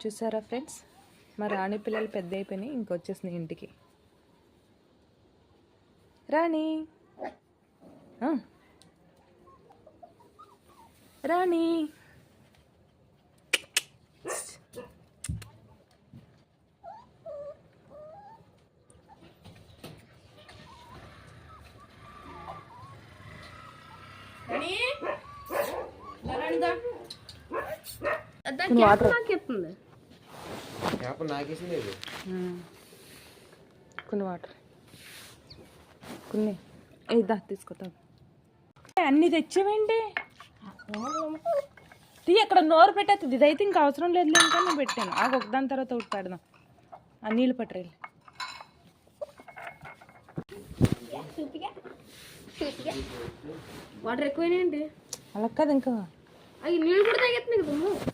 చూసారా ఫ్రెండ్స్, మా రాణి పిల్లలు పెద్ద అయిపోయినాయి, ఇంకొచ్చేసినాయి ఇంటికి. రాణి రాణి కొన్ని వాటర్ కొన్ని ఇద్దా తీసుకొద్దాం. అన్ని తెచ్చావేంటి? తీ అక్కడ నోరు పెట్టేస్తుంది. ఇదైతే ఇంకా అవసరం లేదు ఇంకా నేను పెట్టాను. ఆగ ఒకదాని తర్వాత ఒకటి పెడదాం. ఆ నీళ్ళు పట్టరేళ్ళు. వాటర్ ఎక్కువైనాయండి. అలా కాదు ఇంకా అవి నీళ్ళు కూడా తాగేస్తున్నాయి కదా.